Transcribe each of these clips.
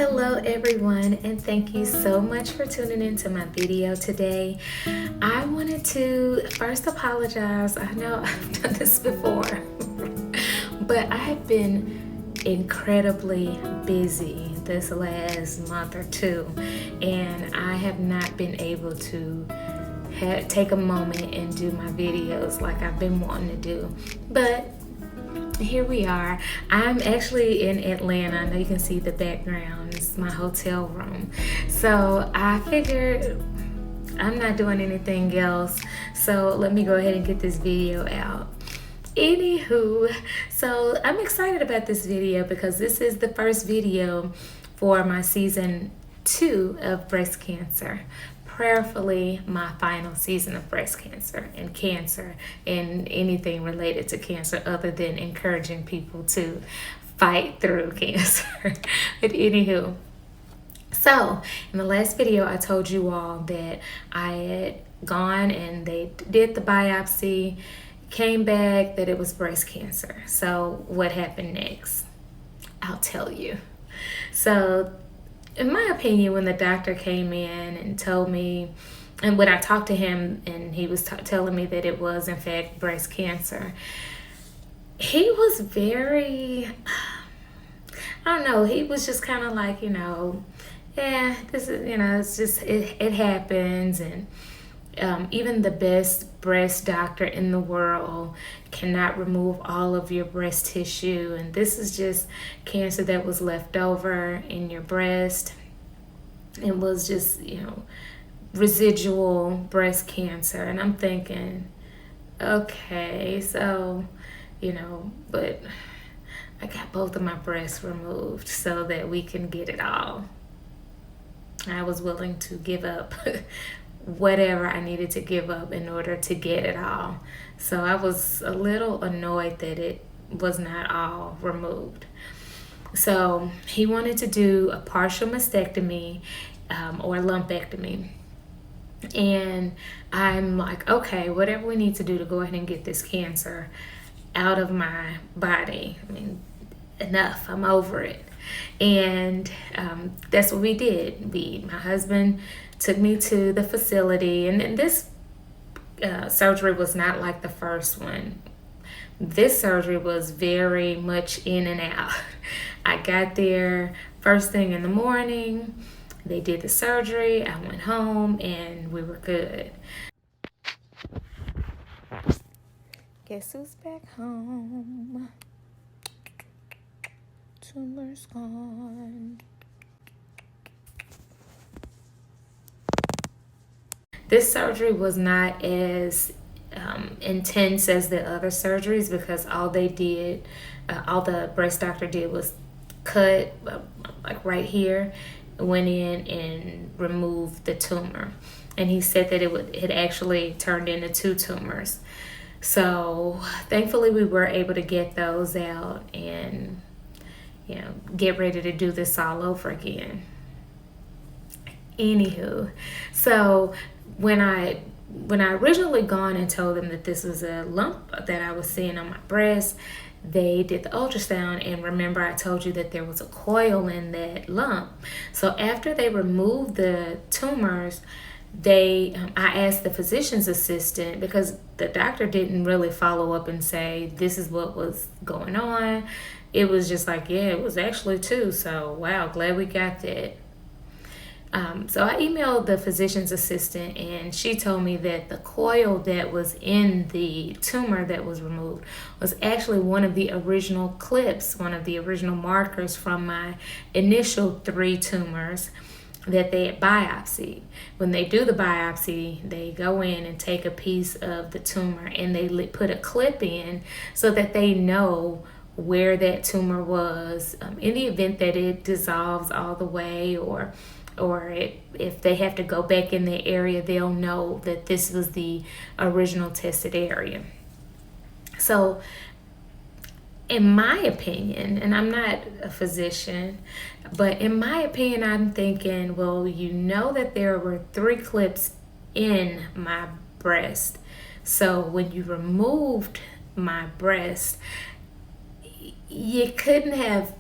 Hello everyone, and thank you so much for tuning into my video today. I wanted to first apologize. I know I've done this before, but I have been incredibly busy this last month or two, and I have not been able to take a moment and do my videos like I've been wanting to do. But here we are. I'm actually in Atlanta. I know you can see the background. It's my hotel room. So I figured I'm not doing anything else. So let me go ahead and get this video out. Anywho, so I'm excited about this video because this is the first video for my season 2 of breast cancer. Prayerfully my final season of breast cancer and anything related to cancer other than encouraging people to fight through cancer. But anywho, so in the last video I told you all that I had gone and they did the biopsy, came back that it was breast cancer. So what happened next? I'll tell you. So in my opinion, when the doctor came in and told me, and when I talked to him and he was telling me that it was in fact breast cancer, he was very, I don't know, he was just kind of like, yeah, this is, it's just, it happens. And even the best breast doctor in the world cannot remove all of your breast tissue, and this is just cancer that was left over in your breast. It was just, residual breast cancer. And I'm thinking, okay, so, but I got both of my breasts removed so that we can get it all. I was willing to give up whatever I needed to give up in order to get it all. So I was a little annoyed that it was not all removed. So he wanted to do a partial mastectomy or lumpectomy. And I'm like, okay, whatever we need to do to go ahead and get this cancer out of my body. I mean, enough, I'm over it. And that's what we did. My husband took me to the facility, and this surgery was not like the first one. This surgery was very much in and out. I got there first thing in the morning. They did the surgery. I went home and we were good. Guess who's back home? Tumor's gone. This surgery was not as intense as the other surgeries because all the breast doctor did was cut like right here, went in and removed the tumor. And he said that it actually turned into 2 tumors. So thankfully we were able to get those out and get ready to do this all over again. Anywho, so when I originally gone and told them that this was a lump that I was seeing on my breast, they did the ultrasound, and remember I told you that there was a coil in that lump. So after they removed the tumors, I asked the physician's assistant, because the doctor didn't really follow up and say this is what was going on. It was just like, yeah, it was actually 2. So wow, glad we got that. So I emailed the physician's assistant, and she told me that the coil that was in the tumor that was removed was actually one of the original clips, one of the original markers from my initial 3 tumors that they had biopsied. When they do the biopsy, they go in and take a piece of the tumor and they put a clip in so that they know where that tumor was in the event that it dissolves all the way, or if they have to go back in the area, they'll know that this was the original tested area. So in my opinion, and I'm not a physician, but in my opinion, I'm thinking, well, that there were 3 clips in my breast. So when you removed my breast, you couldn't have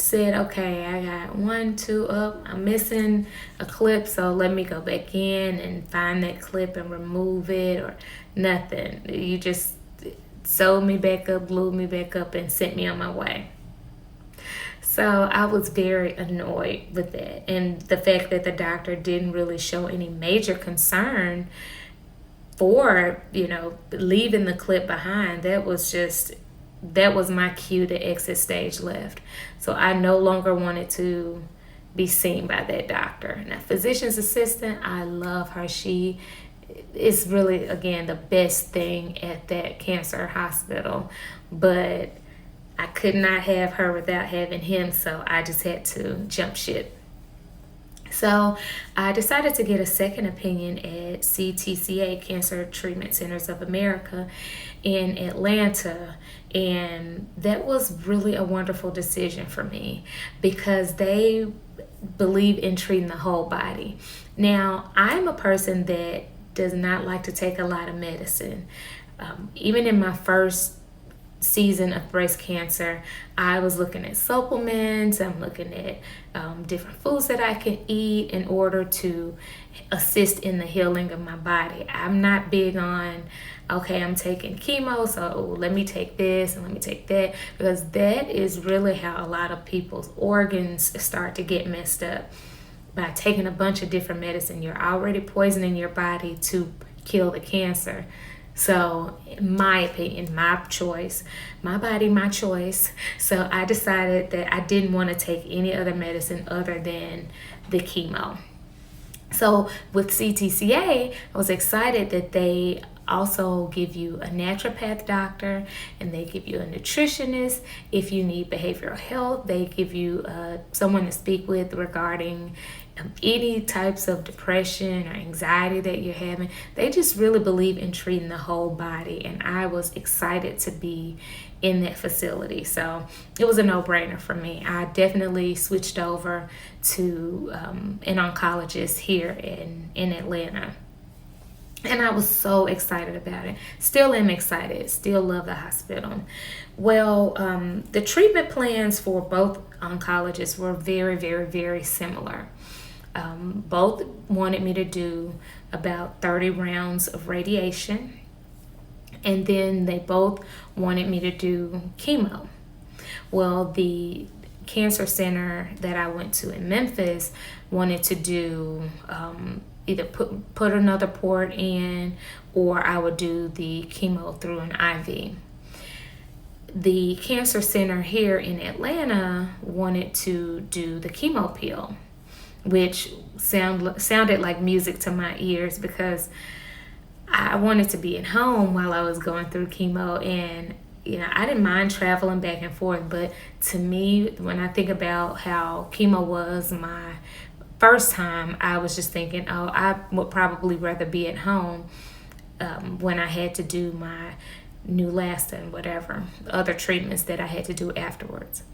said, okay, I got 1, 2 up. I'm missing a clip, so let me go back in and find that clip and remove it, or nothing. You just sewed me back up, glued me back up, and sent me on my way. So I was very annoyed with that. And the fact that the doctor didn't really show any major concern for, leaving the clip behind, that was my cue to exit stage left. So I no longer wanted to be seen by that doctor. Now, physician's assistant, I love her. She is really, again, the best thing at that cancer hospital. But I could not have her without having him, so I just had to jump ship. So I decided to get a second opinion at CTCA, Cancer Treatment Centers of America in Atlanta. And that was really a wonderful decision for me because they believe in treating the whole body. Now, I'm a person that does not like to take a lot of medicine. Even in my first season of breast cancer, I was looking at supplements. I'm looking at different foods that I can eat in order to assist in the healing of my body. I'm not big on, okay, I'm taking chemo, so let me take this and let me take that, because that is really how a lot of people's organs start to get messed up. By taking a bunch of different medicine, you're already poisoning your body to kill the cancer. So, in my opinion, my choice, my body, my choice. So I decided that I didn't want to take any other medicine other than the chemo. So with CTCA, I was excited that they also give you a naturopath doctor, and they give you a nutritionist. If you need behavioral health, they give you someone to speak with regarding any types of depression or anxiety that you're having. They just really believe in treating the whole body, and I was excited to be in that facility. So it was a no-brainer for me. I definitely switched over to an oncologist here in Atlanta. And I was so excited about it. Still am excited. Still love the hospital. Well, the treatment plans for both oncologists were very, very, very similar. Both wanted me to do about 30 rounds of radiation. And then they both wanted me to do chemo. Well, the cancer center that I went to in Memphis wanted to do either put another port in, or I would do the chemo through an IV. The cancer center here in Atlanta wanted to do the chemo peel, which sounded like music to my ears, because I wanted to be at home while I was going through chemo. And I didn't mind traveling back and forth, but to me, when I think about how chemo was my first time, I was just thinking, I would probably rather be at home when I had to do my Neulasta and whatever other treatments that I had to do afterwards.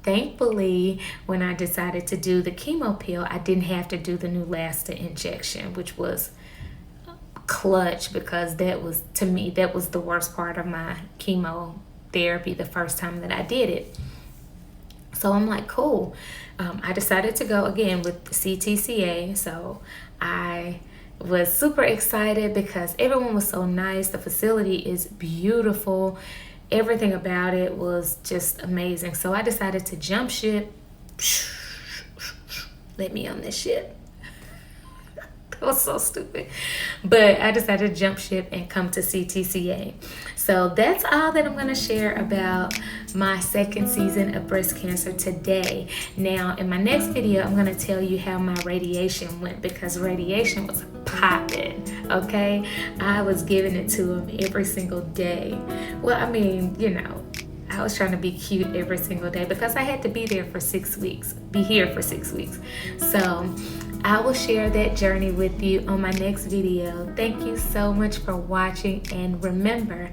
Thankfully, when I decided to do the chemo peel, I didn't have to do the Neulasta injection, which was clutch, because that was the worst part of my chemotherapy the first time that I did it. So I'm like, cool. I decided to go again with CTCA. So I was super excited because everyone was so nice. The facility is beautiful. Everything about it was just amazing. So I decided to jump ship. Let me on this ship. That was so stupid. But I decided to jump ship and come to CTCA. So that's all that I'm going to share about my second season of breast cancer today. Now, in my next video, I'm going to tell you how my radiation went, because radiation was popping, okay? I was giving it to him every single day. Well, I mean, I was trying to be cute every single day because I had to be here for 6 weeks. So I will share that journey with you on my next video. Thank you so much for watching, and remember,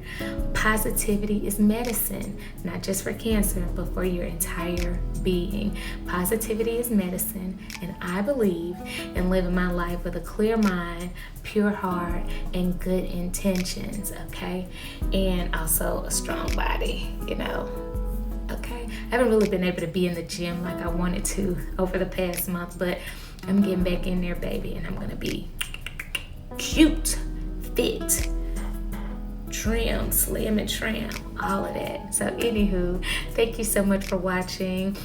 positivity is medicine, not just for cancer, but for your entire being. Positivity is medicine, and I believe in living my life with a clear mind, pure heart, and good intentions, okay? And also a strong body, okay? I haven't really been able to be in the gym like I wanted to over the past month, but I'm getting back in there, baby, and I'm gonna be cute, fit, trim, slim and trim, all of that. So anywho, thank you so much for watching.